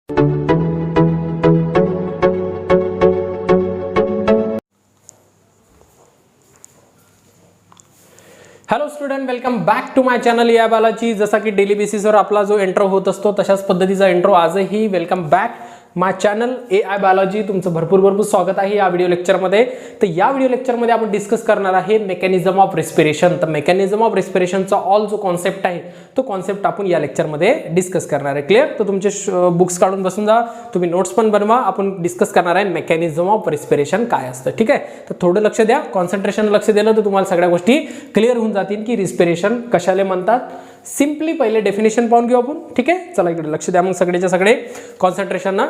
Hello student, welcome back to my channel या बालाजी. जसा की डेली बेसिसवर आपला जो इंट्रो होत असतो तशाच पद्धतीचा इंट्रो आजही. वेलकम बॅक माय चॅनल AI बालाजी. तुमचं भरपूर स्वागत आहे या व्हिडिओ लेक्चरमध्ये. तर या व्हिडिओ लेक्चरमध्ये आपण डिस्कस करणार आहे मेकॅनिझम ऑफ रेस्पिरेशन. तर मेकॅनिझम ऑफ रेस्पिरेशनचा ऑल जो कॉन्सेप्ट आहे तो कॉन्सेप्ट आपण या लेक्चरमध्ये डिस्कस करणार आहे. क्लिअर? तर तुमचे बुक्स काढून बसून जा, तुम्ही नोट्स पण बनवा. आपण डिस्कस करणार आहे मेकॅनिझम ऑफ रेस्पिरेशन काय असतं. ठीक आहे? तर थोडं लक्ष द्या, कॉन्सन्ट्रेशन लक्ष दिलं तर तुम्हाला सगळ्या गोष्टी क्लिअर होऊन जातील की रेस्पिरेशन कशाला म्हणतात. सिंपली पहिले डेफिनेशन पाहून घेऊ आपण. ठीक आहे? चला इकडे लक्ष द्या मग सगळेच्या सगळे कॉन्सन्ट्रेशन ना.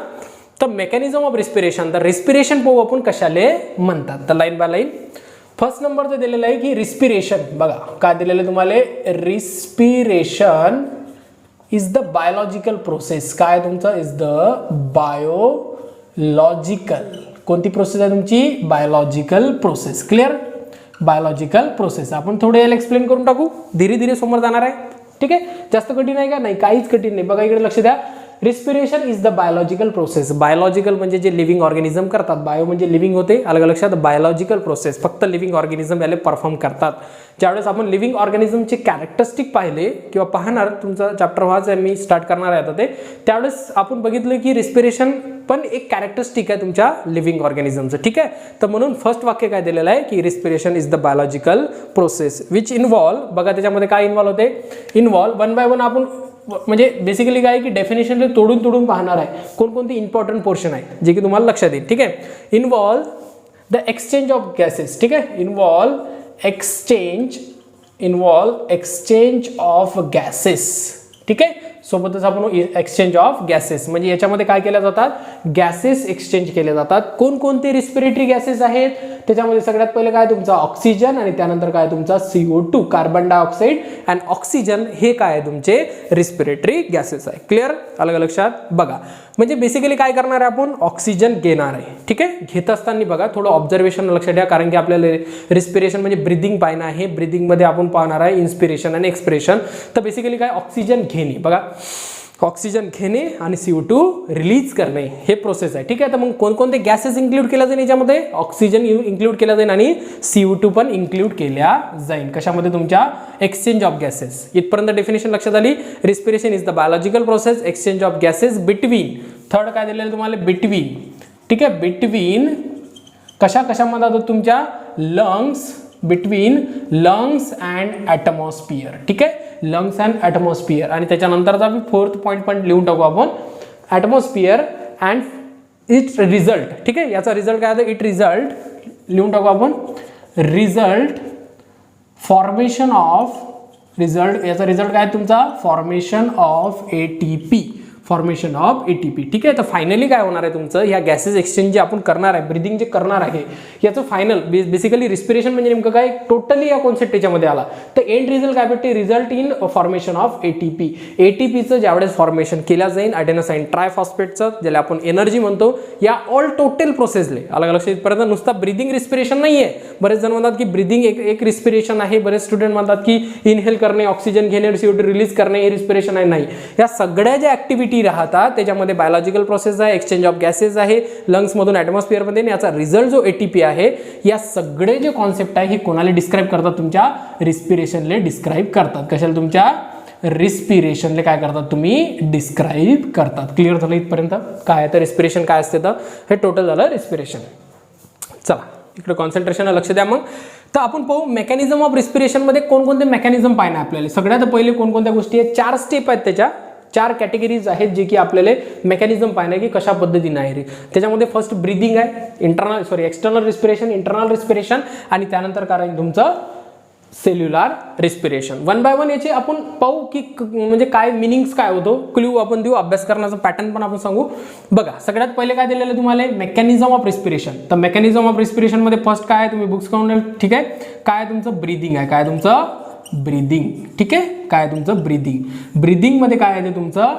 तर मेकॅनिझम ऑफ रेस्पिरेशन, तर रेस्पिरेशन पाहू आपण कशाले म्हणतात. तर line by line first number तर दिलेला आहे की रिस्पिरेशन. बघा काय दिलेलं आहे तुम्हाला, respiration is the biological process. काय तुमचं इज द बायोलॉजिकल. कोणती प्रोसेस आहे तुमची? Biological process. Clear? Biological process. आपण थोडे याला एक्सप्लेन करून टाकू, धीरे धीरे समोर जाणार आहे. ठीक आहे? जास्त कठीण आहे का? नाही, काहीच कठीण नाही. बघा इकडे लक्ष द्या. Respiration is the biological process. Biological म्हणजे जे लिव्हिंग ऑर्गॅनिझम करतात. बायो म्हणजे लिव्हिंग होते, अलग लक्षात. बायोलॉजिकल प्रोसेस फक्त लिव्हिंग ऑर्गॅनिझम याला परफॉर्म करतात. ज्यावेळेस आपण लिव्हिंग ऑर्गॅनिझमचे कॅरेक्टरिस्टिक पाहिले किंवा पाहणार, तुमचा चॅप्टर व्हाच मी स्टार्ट करणार आहे आता ते, त्यावेळेस आपण बघितलं की रिस्पिरेशन पण एक कॅरेक्टरिस्टिक आहे तुमच्या लिव्हिंग ऑर्गॅनिझमचं. ठीक आहे? तर म्हणून फर्स्ट वाक्य काय दिलेलं आहे की respiration is the biological process which involve. बघा त्याच्यामध्ये काय इन्व्हॉल्व होते? इन्व्हॉल्व वन बाय वन आपण म्हणजे बेसिकली काय की डेफिनेशन तोडून पाहणार आहे कोणकोणते इम्पॉर्टंट पोर्शन आहे जे की तुम्हाला लक्षात येईल. ठीक आहे? Involve the exchange of gases. ठीक आहे? Involve exchange of gases. ठीक आहे? सोबतच आपण एक्सचेंज ऑफ गॅसेस म्हणजे याच्यामध्ये काय केल्या जातात? गॅसेस एक्सचेंज केले जातात. कोणकोणते रिस्पिरेटरी गॅसेस आहेत? त्याच्यामध्ये सगळ्यात पहिले काय तुमचा ऑक्सिजन आणि त्यानंतर काय तुमचा CO2 कार्बन डायऑक्साइड आणि ऑक्सिजन. हे काय आहे तुमचे रिस्पिरेटरी गॅसेस आहे. क्लिअर? अलग लक्षात. बघा म्हणजे बेसिकली काय करणार आहे आपण? ऑक्सिजन घेणार आहे. ठीक आहे? घेत असताना बघा थोडं ऑब्झर्वेशन लक्षात द्या, कारण की आपल्याला रिस्पिरेशन म्हणजे ब्रिदिंग पाहणं आहे. ब्रिदिंग मध्ये आपण पाहणार आहे इन्स्पिरेशन आणि एक्सपिरेशन. तर बेसिकली काय ऑक्सिजन घेणे, बघा ऑक्सिजन घेणे आणि CO2 रिलीज करणे हे प्रोसेस आहे. ठीक आहे? तर मग कोणकोणते गॅसेस इन्क्लूड केल्या जाईल याच्यामध्ये? ऑक्सिजन इन्क्लूड केला जाईल आणि CO2 पण इन्क्लूड केल्या जाईल. कशामध्ये? तुमच्या एक्सचेंज ऑफ गॅसेस. इथपर्यंत डेफिनेशन लक्षात आली. Respiration is the biological process, exchange of gases between. Third काय दिलेलं तुम्हाला? बिटवीन. ठीक आहे? बिटवीन कशामध्ये होतं तुमच्या? Lungs. Between lungs and atmosphere. ठीक आहे? Lungs and atmosphere. आणि त्याच्यानंतरचा फोर्थ पॉईंट पण लिहून टाकू आपण, ॲटमॉस्फिअर अँड इट्स रिझल्ट. ठीक आहे? याचा रिझल्ट काय आहे? इट रिझल्ट लिहून टाकू आपण. Result formation of result. याचा रिझल्ट काय तुमचा? Formation of ATP. Formation of ATP. ठीक आहे? तर फायनली काय होणार आहे तुमचं? ह्या गॅसेस एक्सचेंज जे आपण करणार आहे, ब्रिदिंग जे करणार आहे, याचं फायनल बेसिकली रिस्पिरेशन म्हणजे नेमकं काय? टोटली या कॉन्सेप्ट याच्यामध्ये आला तर एंड रिझल्ट काय भेटते? Result in formation of ATP. ATPचं ज्यावेळेस फॉर्मेशन केलं जाईल ॲडेनोसाईन ट्रायफॉस्फेटचं, ज्याला आपण एनर्जी म्हणतो, या ऑल टोटल प्रोसेसले अलग लक्ष इथपर्यंत नुसता ब्रिदिंग रिस्पिरेशन नाही आहे. बरेच जण म्हणतात की ब्रिदिंग एक रिस्पिरेशन आहे. बरेच स्टुडंट म्हणतात की इनहेल करणे, ऑक्सिजन घेणे, CO2 रिलीज करणे हे रिस्पिरेशन आहे. नाही, या सगळ्या ज्या ऍक्टिव्हिटी राहतात त्याच्यामध्ये बायोलॉजिकल प्रोसेस आहे, एक्सचेंज ऑफ गॅसेस आहे, लंग्स मधून ॲटमॉस्फिअर मध्ये, याचा रिझल्ट जो ATP आहे. या सगळे जे कॉन्सेप्ट आहे हे कोणाला डिस्क्राईब करतात? तुमच्या रिस्पिरेशनले डिस्क्राईब करतात. कशाला? तुमच्या रिस्पिरेशनले काय करतात तुम्ही? डिस्क्राईब करतात. क्लिअर झालं इथपर्यंत? काय आहे तर रिस्पिरेशन काय असते तर हे टोटल झालं रिस्पिरेशन. चला इकडे कॉन्सन्ट्रेशन लक्ष द्या. मग तर आपण पाहू मेकॅनिझम ऑफ रिस्पिरेशन मध्ये कोणकोणते मेकॅनिझम पाहिजे आपल्याला. सगळ्यात पहिले कोणकोणत्या गोष्टी आहेत? 4 स्टेप आहेत, त्याच्या 4 कॅटेगरीज आहेत जे की आपल्याला मेकॅनिझम पाहिजे की कशा पद्धतीने आहे. त्याच्यामध्ये फर्स्ट ब्रीदिंग आहे, एक्सटर्नल रिस्पिरेशन, इंटरनल रिस्पिरेशन आणि त्यानंतर काय तुमचं cellular respiration. One by one याचे आपण पाहू की म्हणजे काय मिनिंग्स काय होतो, क्ल्यू आपण देऊ, अभ्यास करण्याचा पॅटर्न पण आपण सांगू. बघा सगळ्यात पहिले काय दिलेलं आहे तुम्हाला? Mechanism of respiration. तर मेकॅनिझम ऑफ रिस्पिरेशन मध्ये फर्स्ट काय आहे तुम्ही बुक्स काढून. ठीक आहे? काय तुमचं? ब्रीदिंग आहे. काय तुमचं? ब्रीदिंग. ठीक आहे? काय तुमचं? ब्रीदिंग. ब्रीदिंग मध्ये काय आहे तुमचं?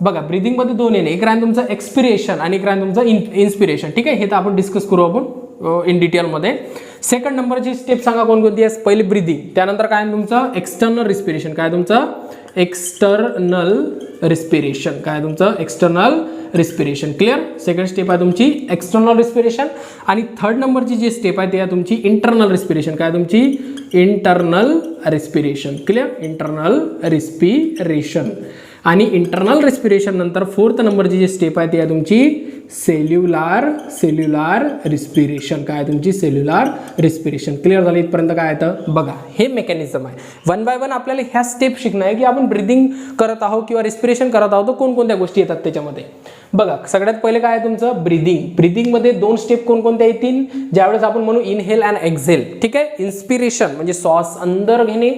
बघा ब्रीदिंग मध्ये दोन आहे, एक राहील तुमचं एक्सपिरेशन आणि एक राहील तुमचं इन्स्पिरेशन. ठीक आहे? हे तर आपण डिस्कस करू आपण इन डिटेल मध्ये. सेकंड नंबरची स्टेप सांगा कोणकोणती आहे? पहिली ब्रीदिंग, त्यानंतर काय तुमचं एक्सटर्नल रिस्पिरेशन. काय तुमचं? External respiration. काय तुमचं? External respiration. Clear. Second step आहे तुमची एक्सटर्नल रिस्पिरेशन आणि थर्ड नंबरची जी स्टेप आहे ती आहे तुमची इंटरनल रिस्पिरेशन. काय तुमची internal respiration. Clear. Internal respiration आणि इंटरनल रिस्पिरेशन नंतर फोर्थ नंबरची जी स्टेप आहे ती आहे तुमची सेल्युलार रिस्पिरेशन. काय तुमची सेल्युलार रिस्पिरेशन. क्लिअर झालं इथपर्यंत. काय येतं बघा, हे मेकॅनिझम आहे. वन बाय वन आपल्याला ह्या स्टेप शिकणं आहे की आपण ब्रिदिंग करत आहोत किंवा रिस्पिरेशन करत आहोत, कोणकोणत्या गोष्टी येतात त्याच्यामध्ये. बघा, सगळ्यात पहिले काय आहे तुमचं ब्रिदिंगमध्ये दोन स्टेप कोणकोणत्या येतील ज्यावेळेस आपण म्हणू इनहेल अँड एक्झेल. ठीक आहे. इन्स्पिरेशन म्हणजे श्वास अंदर घेणे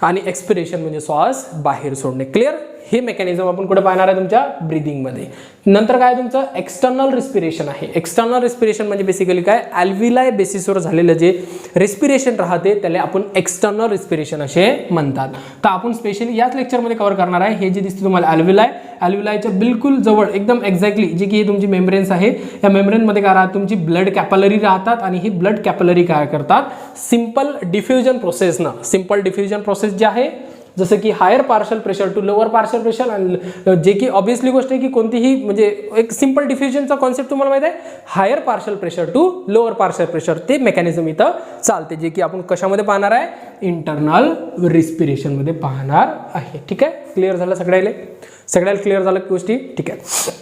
आणि एक्सपिरेशन म्हणजे श्वास बाहेर सोडणे. क्लिअर. हे मेकॅनिझम आपण कुठे पाहणार आहे तुमच्या ब्रिदिंगमध्ये. नंतर काय तुमचं एक्सटर्नल रिस्पिरेशन आहे. एक्सटर्नल रिस्पिरेशन म्हणजे बेसिकली काय अल्व्हिलाय बेसिसवर झालेलं जे रिस्पिरेशन राहते त्याला आपण एक्सटर्नल रिस्पिरेशन असे म्हणतात. तर आपण स्पेशली याच लेक्चरमध्ये कव्हर करणार आहे. हे जे दिसते तुम्हाला अल्व्हिलायच्या बिलकुल जवळ एकदम एक्झॅक्टली जी की तुमची मेम्ब्रेन्स आहे, या मेम्ब्रेनमध्ये काय राहतात तुमची ब्लड कॅपलरी राहतात आणि ही ब्लड कॅपलरी काय करतात सिंपल डिफ्युजन प्रोसेसनं. सिंपल डिफ्युजन प्रोसेस जे आहे जसं की higher partial pressure to lower partial pressure आणि जे की ऑब्विसली गोष्ट आहे की कोणतीही म्हणजे एक सिंपल डिफ्युजनचा कॉन्सेप्ट तुम्हाला माहिती आहे. Higher partial pressure to lower partial pressure ते मेकॅनिझम इथं चालते जे की आपण कशामध्ये पाहणार आहे इंटरनल रिस्पिरेशनमध्ये पाहणार आहे. ठीक आहे. क्लिअर झालं सगळ्याला क्लिअर झालं गोष्टी. ठीक आहे.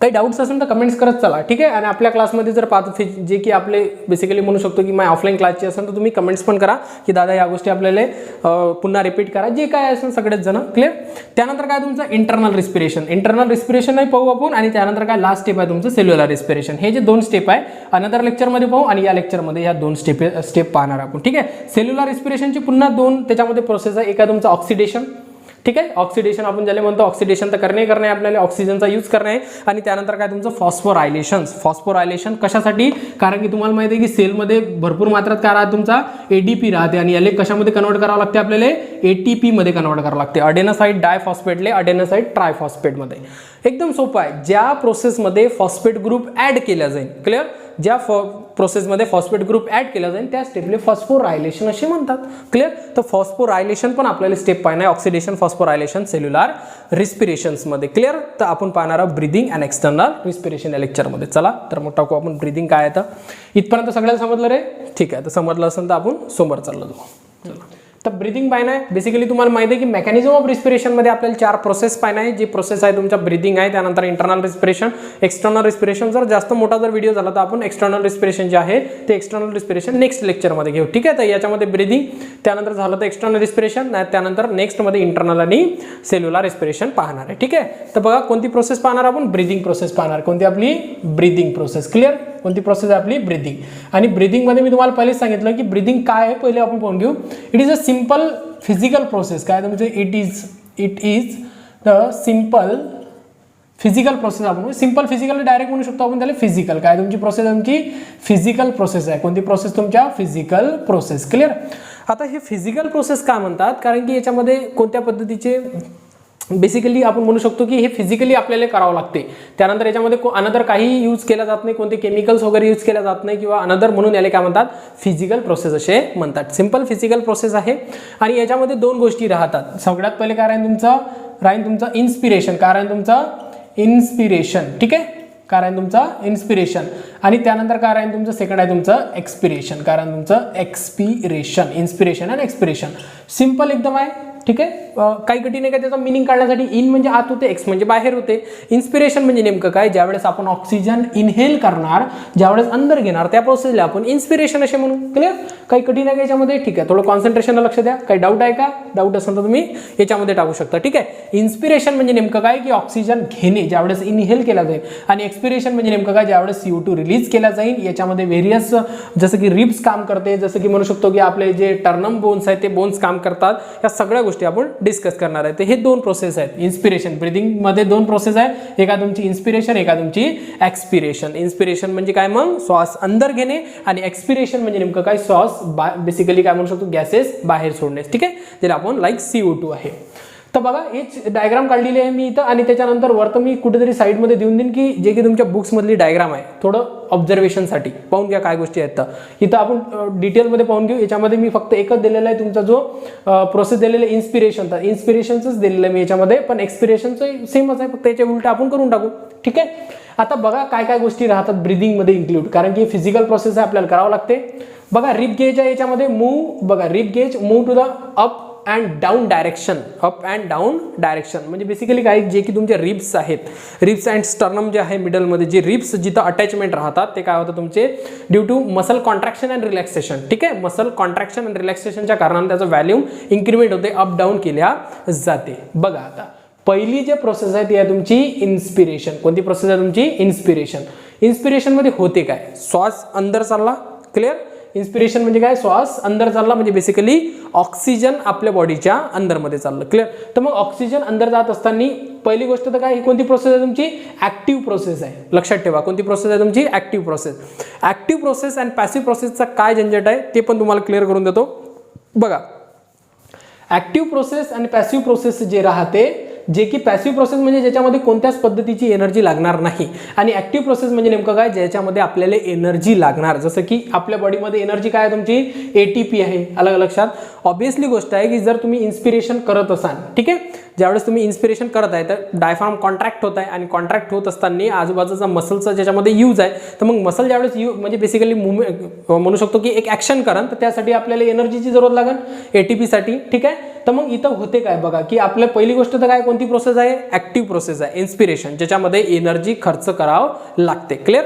काही डाऊट्स असेल तर कमेंट्स करत चला. ठीक आहे. आणि आपल्या क्लासमध्ये जर पाहतो जे की आपले बेसिकली म्हणू शकतो की माझ्या ऑफलाईन क्लासची असेल तर तुम्ही कमेंट्स पण करा की दादा या गोष्टी आपल्याला पुन्हा रिपीट करा जे काय असेल सगळेच जण. क्लिअर. त्यानंतर काय तुमचं इंटरनल रिस्पिरेशन नाही पाहू आपण आणि त्यानंतर काय लास्ट स्टेप आहे तुमचं सेल्युलर रिस्पिरेशन. हे जे दोन स्टेप आहे अनदर लेक्चरमध्ये पाहू आणि या लेक्चरमध्ये या दोन स्टेप पाहणार आपण. ठीक आहे. सेल्युलर रिस्पिरेशनची पुन्हा दोन त्याच्यामध्ये प्रोसेस आहे. एक आहे तुमचं ऑक्सिडेशन. ठीक आहे. ऑक्सिडेशन आपण ज्याला म्हणतो ऑक्सिडेशन तर करणे आपल्याला ऑक्सिजनचा यूज करणे आहे. आणि त्यानंतर काय तुमचं फॉस्फोरायलेशन कशासाठी कारण की तुम्हाला माहिती आहे की सेलमध्ये भरपूर मात्रात काय राहते तुमचा एडीपी राहते आणि याला कशामध्ये कन्वर्ट करावं लागते आपल्याला एटीपी मध्ये कन्वर्ट करावं लागते. अडेनोसाईड डायफॉस्फेटले अडेनोसाईड ट्रायफॉस्फेटमध्ये. एकदम सोपं आहे. ज्या प्रोसेसमध्ये फॉस्फेट ग्रुप ऍड केला जाईल. क्लिअर. ज्या प्रोसेसमध्ये फॉस्फेट ग्रुप ऍड केला जाईल त्या स्टेपले फॉस्फोरायलेशन असे म्हणतात. क्लिअर. तर फॉस्फोरायलेशन पण आपल्याला स्टेप पाहणार आहे. ऑक्सिडेशन फॉस्फोरायलेशन सेल्युलर रिस्पिरेशन्समध्ये. क्लिअर. तर आपण पाहणार आहोत ब्रिदिंग अँड एक्सटर्नल रिस्पिरेशन या लेक्चरमध्ये. चला तर मग टाकू आपण ब्रिदिंग काय आहे. इथपर्यंत सगळ्याला समजलं रे. ठीक आहे. तर समजलं असेल तर आपण समोर चाललो जाऊ. चला तर ब्रिदिंग पाहणं आहे. बेसिकली तुम्हाला माहिती आहे की मेकॅनिझम ऑफ रिस्पिरेशनमध्ये आपल्याला 4 प्रोसेस पाहणं आहे. जी प्रोसेस आहे तुमच्या ब्रिदिंग आहे त्यानंतर इंटरनल रिस्पिरेशन एक्सटर्नल रिस्पिरेशन. जर जास्त मोठा जर व्हिडिओ झाला तर आपण एक्सटर्नल रिस्पिरेशन जे आहे ते एक्सटर्नल रिस्पिरेशन नेक्स्ट लेक्चरमध्ये घेऊ. ठीक आहे. तर याच्यामध्ये ब्रिदिंग त्यानंतर झालं तर एक्सटर्नल रिस्पिरेशन त्यानंतर नेक्स्टमध्ये इंटरनल आणि सेल्युलर रिस्पिरेशन पाहणार आहे. ठीक आहे. तर बघा कोणती प्रोसेस पाहणार आपण ब्रिदिंग प्रोसेस पाहणार. कोणती आपली ब्रिदिंग प्रोसेस. क्लिअर. कोणती प्रोसेस आहे आपली ब्रिदिंग. आणि ब्रिदिंगमध्ये मी तुम्हाला पहिलेच सांगितलं की ब्रिदिंग काय आहे पहिले आपण पाहून घेऊ. It is a simple physical process. काय म्हणजे it is the simple physical process. आपण सिंपल फिजिकल डायरेक्ट म्हणू शकतो आपण त्याला फिजिकल. काय तुमची प्रोसेस तुमची फिजिकल प्रोसेस आहे. कोणती प्रोसेस तुमच्या फिजिकल प्रोसेस. क्लिअर. आता हे फिजिकल प्रोसेस का म्हणतात कारण की याच्यामध्ये कोणत्या पद्धतीचे बेसिकली आपण म्हणू शकतो की हे फिजिकली आपल्याला करावं लागते. त्यानंतर याच्यामध्ये अनदर काही यूज केला जात नाही. कोणते केमिकल्स वगैरे यूज केला जात नाही किंवा अनदर म्हणून याला काय म्हणतात फिजिकल प्रोसेस असे म्हणतात. सिंपल फिजिकल प्रोसेस आहे आणि याच्यामध्ये दोन गोष्टी राहतात. सगळ्यात पहिले काय राहील तुमचं इन्स्पिरेशन. काय राहील तुमचं इन्स्पिरेशन. ठीक आहे. काय राहील तुमचं इन्स्पिरेशन आणि त्यानंतर काय राहील तुमचं सेकंड आहे तुमचं एक्सपिरेशन. काय राहील तुमचं एक्सपिरेशन. इन्स्पिरेशन आणि एक्सपिरेशन सिंपल एकदम आहे. ठीक आहे. काही कठीण आहे का त्याचा मिनिंग काढण्यासाठी. इन म्हणजे आत होते एक्स म्हणजे बाहेर होते. इन्स्पिरेशन म्हणजे नेमकं काय ज्यावेळेस आपण ऑक्सिजन इनहेल करणार ज्यावेळेस अंदर घेणार त्या प्रोसेसला आपण इन्स्पिरेशन असे म्हणू. क्लिअर. काही कठीण आहे का याच्यामध्ये. ठीक आहे. थोडं कॉन्सन्ट्रेशनला लक्ष द्या. काही डाऊट आहे का. डाऊट असेल तर तुम्ही याच्यामध्ये टाकू शकता. ठीक आहे. इन्स्पिरेशन म्हणजे नेमकं काय की ऑक्सिजन घेणे ज्यावेळेस इनहेल केला जाईल आणि एक्सपिरेशन म्हणजे नेमकं काय ज्यावेळेस CO2 रिलीज केला जाईल. याच्यामध्ये व्हेरियस जसं की रिब्स काम करते जसं की म्हणू शकतो की आपले जे टर्नम बोन्स आहेत ते बोन्स काम करतात. या सगळ्या गोष्टी आपण डिस्कस करणार आहे. हे दोन प्रोसेस आहेत. इन्स्पिरेशन ब्रिदिंग मध्ये दोन प्रोसेस आहेत. एका तुमची इन्स्पिरेशन एका तुमची एक्सपिरेशन. इन्स्पिरेशन म्हणजे काय मग श्वास अंदर घेणे आणि एक्सपिरेशन म्हणजे नेमकं काय श्वास बेसिकली काय म्हणू शकतो गॅसेस बाहेर सोडणे. ठीक आहे. ज्याला आपण लाईक CO2 आहे. तर बघा हेच डायग्राम काढलेली आहे मी इथं, आणि त्याच्यानंतर वरतं मी कुठेतरी साईडमध्ये देऊन देईन की जे की तुमच्या बुक्समधली डायग्राम आहे, थोडं ऑब्झर्वेशनसाठी पाहून घ्या काय गोष्टी आहेत. तर इथं आपण डिटेलमध्ये पाहून घेऊ. याच्यामध्ये मी फक्त एकच दिलेला आहे तुमचा जो प्रोसेस दिलेला आहे इन्स्पिरेशन, तर इन्स्पिरेशनच दिलेलं आहे मी याच्यामध्ये, पण एक्सपिरेशनचं सेमच आहे, फक्त याच्या उलट आपण करून टाकू. ठीक आहे. आता बघा काय काय गोष्टी राहतात ब्रिदिंगमध्ये इन्क्लूड, कारण की फिजिकल प्रोसेस आहे, आपल्याला करावं लागते. बघा रिप गेज आहे याच्यामध्ये, बघा rip gauge move to the up and down direction, up and down direction. म्हणजे बेसिकली काय, जे की तुमचे रिब्स आहेत, रिब्स अँड स्टर्नम जे आहे मिडलमध्ये, जे रिब्स जिथं अटॅचमेंट राहतात ते काय होतं तुमचे, due to muscle contraction and relaxation. ठीक आहे. मसल कॉन्ट्रॅक्शन अँड रिलॅक्सेशनच्या कारणाने त्याचं व्हॅल्यूम इन्क्रीमेंट होते, अप डाऊन केल्या जाते. बघा आता पहिली जे प्रोसेस आहे ती आहे तुमची इन्स्पिरेशन. कोणती प्रोसेस आहे तुमची, इन्स्पिरेशन. इन्स्पिरेशन मध्ये होते काय, श्वास अंदर चालला. क्लिअर. इन्स्पिरेशन म्हणजे काय, श्वास अंदर चालला, म्हणजे बेसिकली ऑक्सिजन आपल्या बॉडीच्या अंदरमध्ये चाललं. क्लिअर. तर मग ऑक्सिजन अंदर जात असताना पहिली गोष्ट तर काय, ही कोणती प्रोसेस आहे तुमची, ऍक्टिव्ह प्रोसेस आहे. लक्षात ठेवा कोणती प्रोसेस आहे तुमची, active process. Active process and passive प्रोसेसचा काय झंझट आहे ते पण तुम्हाला क्लिअर करून देतो. बघा ऍक्टिव्ह प्रोसेस आणि पॅसिव्ह प्रोसेस जे राहते, जे की पॅसिव्ह प्रोसेस म्हणजे ज्याच्यामध्ये कोणत्याच पद्धतीची एनर्जी लागणार नाही, आणि ऍक्टिव्ह प्रोसेस म्हणजे नेमकं काय, ज्याच्यामध्ये आपल्याला एनर्जी लागणार. जसं की आपल्या बॉडीमध्ये एनर्जी काय आहे तुमची, ATP आहे. अलग लक्षात. ऑब्विसली गोष्ट आहे की जर तुम्ही इन्स्पिरेशन करत असाल, ठीक आहे, ज्यावेळेस तुम्ही इन्स्पिरेशन करत आहे तर डायफ्राम कॉन्ट्रॅक्ट होत आहे, आणि कॉन्ट्रॅक्ट होत असताना आजूबाजूचा मसलचा ज्याच्यामध्ये यूज आहे, तर मग मसल ज्यावेळेस म्हणजे बेसिकली मूवमेंट म्हणू शकतो की एक ऍक्शन करा, तर त्यासाठी आपल्याला एनर्जीची जरूरत लागेल ATP साठी. ठीक आहे. तर मग इथं होते काय बघा, की आपल्या पहिली गोष्ट तर काय, कोणती प्रोसेस आहे, ऍक्टिव्ह प्रोसेस आहे इन्स्पिरेशन, ज्याच्यामध्ये एनर्जी खर्च करावं लागते. क्लिअर.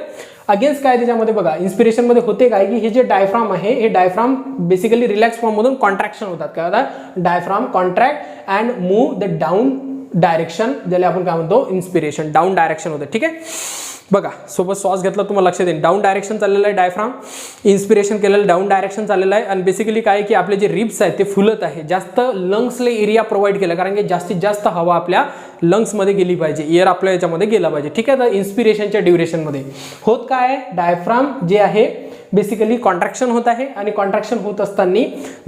अगेन्स्ट काय त्याच्यामध्ये बघा, इन्स्पिरेशन मध्ये होते काय, की हे जे डायफ्राम आहे, हे डायफ्राम बेसिकली रिलॅक्स फॉर्म मधून कॉन्ट्रॅक्शन होतात. काय होतात, diaphragm contract and move the down direction, ज्याला आपण काय म्हणतो इन्स्पिरेशन, डाऊन डायरेक्शन होते. ठीक आहे. बघा सोबत श्वास घेतला तुम्हाला लक्षात येईल, डाऊन डायरेक्शन चाललेलं आहे डायफ्राम, इन्स्पिरेशन केलेलं डाऊन डायरेक्शन चाललेलं आहे. आणि बेसिकली काय की आपले जे रिब्स आहेत ते फुलत आहे, जास्त लंग्सला एरिया प्रोव्हाइड केला, कारण की जास्तीत जास्त हवा आपल्या लंग्समध्ये गेली पाहिजे, एअर आपल्या याच्यामध्ये गेला पाहिजे. ठीक आहे. तर इन्स्पिरेशनच्या ड्युरेशनमध्ये होत काय आहे, डायफ्राम जे आहे बेसिकली कॉन्ट्रॅक्शन होत आहे, आणि कॉन्ट्रॅक्शन होत असताना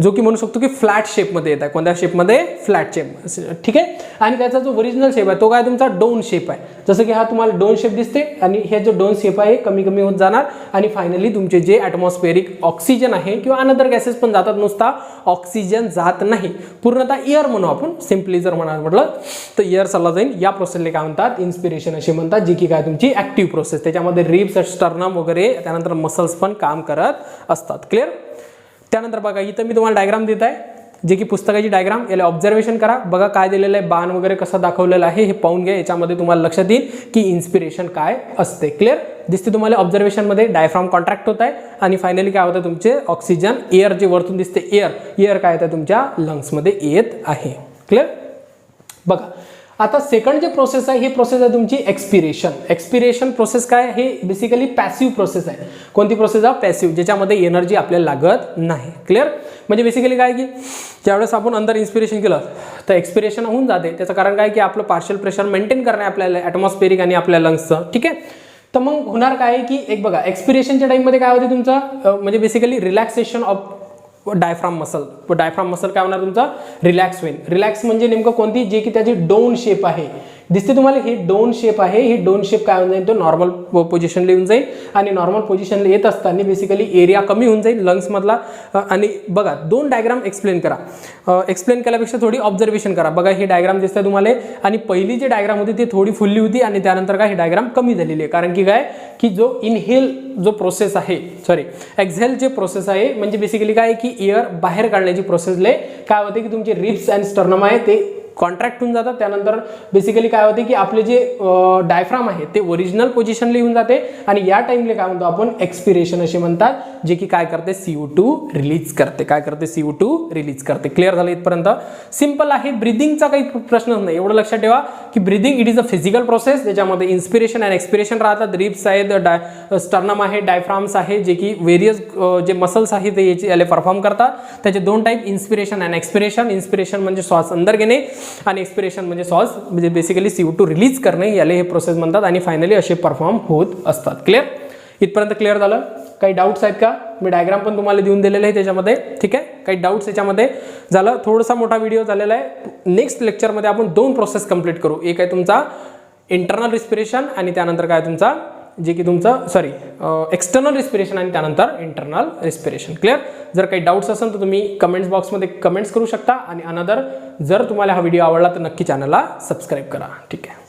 जो की म्हणू शकतो की फ्लॅट शेपमध्ये येत आहे. कोणत्या शेपमध्ये, फ्लॅट शेप. ठीक आहे. आणि त्याचा जो ओरिजिनल शेप आहे तो काय तुमचा डोन शेप आहे. जसं की हा तुम्हाला डोन शेप दिसते, आणि हे जो डोन शेप आहे कमी कमी होत जाणार, आणि फायनली तुमचे जे ॲटमॉस्फेरिक ऑक्सिजन आहे किंवा अनदर गॅसेस पण जातात, नुसता ऑक्सिजन जात नाही, पूर्णतः एअर म्हणू आपण सिम्पली जर म्हटलं तर एअर चालला जाईल. या प्रोसेसला काय म्हणतात, इन्स्पिरेशन असे म्हणतात, जी की काय तुमची ऍक्टिव्ह प्रोसेस. त्याच्यामध्ये रिब्स, स्टर्नम वगैरे, त्यानंतर मसल्स पण काम करत असतात. क्लिअर. त्यानंतर बघा इथं मी तुम्हाला डायग्राम देत आहे, जे की पुस्तकाची डायग्राम, याला ऑब्झर्वेशन करा. बघा काय दिलेलं आहे, बाण वगैरे कसं दाखवलेलं आहे हे पाहून घ्या. याच्यामध्ये तुम्हाला लक्षात येईल की इन्स्पिरेशन काय असते. क्लिअर दिसते तुम्हाला ऑब्झर्वेशनमध्ये, डायफ्राम कॉन्ट्रॅक्ट होत आहे, आणि फायनली काय होतं तुमचे ऑक्सिजन, एअर जे वरतून दिसते एअर काय येतं तुमच्या लंग्समध्ये येत आहे. क्लिअर. बघा आता सेकंड जे प्रोसेस आहे, ही प्रोसेस आहे तुमची एक्सपिरेशन. एक्सपिरेशन प्रोसेस काय, हे बेसिकली पॅसिव्ह प्रोसेस आहे. कोणती प्रोसेस आहे, पॅसिव्ह, ज्याच्यामध्ये एनर्जी आपल्याला लागत नाही. क्लिअर. म्हणजे बेसिकली काय की ज्यावेळेस आपण अंदर इन्स्पिरेशन केलं तर एक्सपिरेशन होऊन जाते. त्याचं कारण काय की आपलं पार्शियल प्रेशर मेंटेन करणे आपल्याला ॲटमॉस्फेरिक आणि आपल्या लंग्सचं. ठीक आहे. तर मग होणार काय की एक बघा एक्सपिरेशनच्या टाईममध्ये काय होते तुमचं, म्हणजे basically relaxation of diaphragm muscle. Diaphragm muscle काय होणार तुमचा, रिलॅक्स होईल. रिलॅक्स म्हणजे नेमकं कोणती, जे की त्याची डोन शेप आहे दिसते तुम्हाला, ही डोन शेप आहे. ही डोन शेप काय होऊन जाईल, तो नॉर्मल पोझिशनला येऊन जाईल, आणि नॉर्मल पोझिशनला येत असताना बेसिकली एरिया कमी होऊन जाईल लंग्समधला. आणि बघा दोन डायग्राम एक्सप्लेन करा, एक्सप्लेन केल्यापेक्षा थोडी ऑब्झर्वेशन करा. बघा ही डायग्राम दिसते तुम्हाला, आणि पहिली जी डायग्राम होती ती थोडी फुलली होती, आणि त्यानंतर काय ही डायग्राम कमी झालेली आहे. कारण की काय की जो इनहेल जो प्रोसेस आहे, सॉरी एक्झेल जे प्रोसेस आहे, म्हणजे बेसिकली काय की एअर बाहेर काढण्याची प्रोसेसले काय होते की तुमचे रिब्स अँड स्टर्नम आहे ते कॉन्ट्रॅक्ट होऊन जातात. त्यानंतर बेसिकली काय होते की आपले जे डायफ्राम आहे ते ओरिजिनल पोझिशनला येऊन जाते, आणि या टाइमला काय म्हणतो आपण एक्सपिरेशन असे म्हणतात, जे की काय करते, CO2 रिलीज करते. काय करते, CO2 रिलीज करते. क्लिअर झालं इथपर्यंत. सिंपल आहे. ब्रिदिंगचा काही प्रश्नच नाही. एवढं लक्षात ठेवा की breathing it is a physical process, ज्याच्यामध्ये इन्स्पिरेशन अँड एक्सपिरेशन राहतात. रिब्स आहेत, स्टर्नम आहे, डायफ्राम्स आहे, जे की व्हेरियस जे मसल्स आहेत ते याचे परफॉर्म करतात. त्याचे दोन type, inspiration and expiration. Inspiration म्हणजे श्वास अंदर घेणे, आणि एक्सपिरेशन म्हणजे श्वास म्हणजे बेसिकली CO2 रिलीज करणे, याला हे प्रोसेस म्हणतात, आणि फायनली असे परफॉर्म होत असतात. क्लिअर. इथपर्यंत क्लिअर झालं. काही डाऊट्स आहेत का? मी डायग्राम पण तुम्हाला देऊन दिलेले आहे त्याच्यामध्ये, ठीक आहे. काही डाऊट्स याच्यामध्ये? झालं, थोडासा मोठा व्हिडिओ झालेला आहे. नेक्स्ट लेक्चरमध्ये आपण 2 प्रोसेस कंप्लीट करू. एक आहे तुमचा इंटरनल रिस्पिरेशन आणि त्यानंतर काय तुमचा जे की तुमचं एक्सटर्नल रिस्पिरेशन आणि त्यानंतर इंटरनल रिस्पिरेशन. क्लिअर? जर काही डाऊट्स असेल तर तुम्ही कमेंट्स बॉक्समध्ये कमेंट्स करू शकता. आणि अनदर जर तुम्हाला हा व्हिडिओ आवडला तर नक्की चॅनलला सबस्क्राईब करा. ठीक आहे.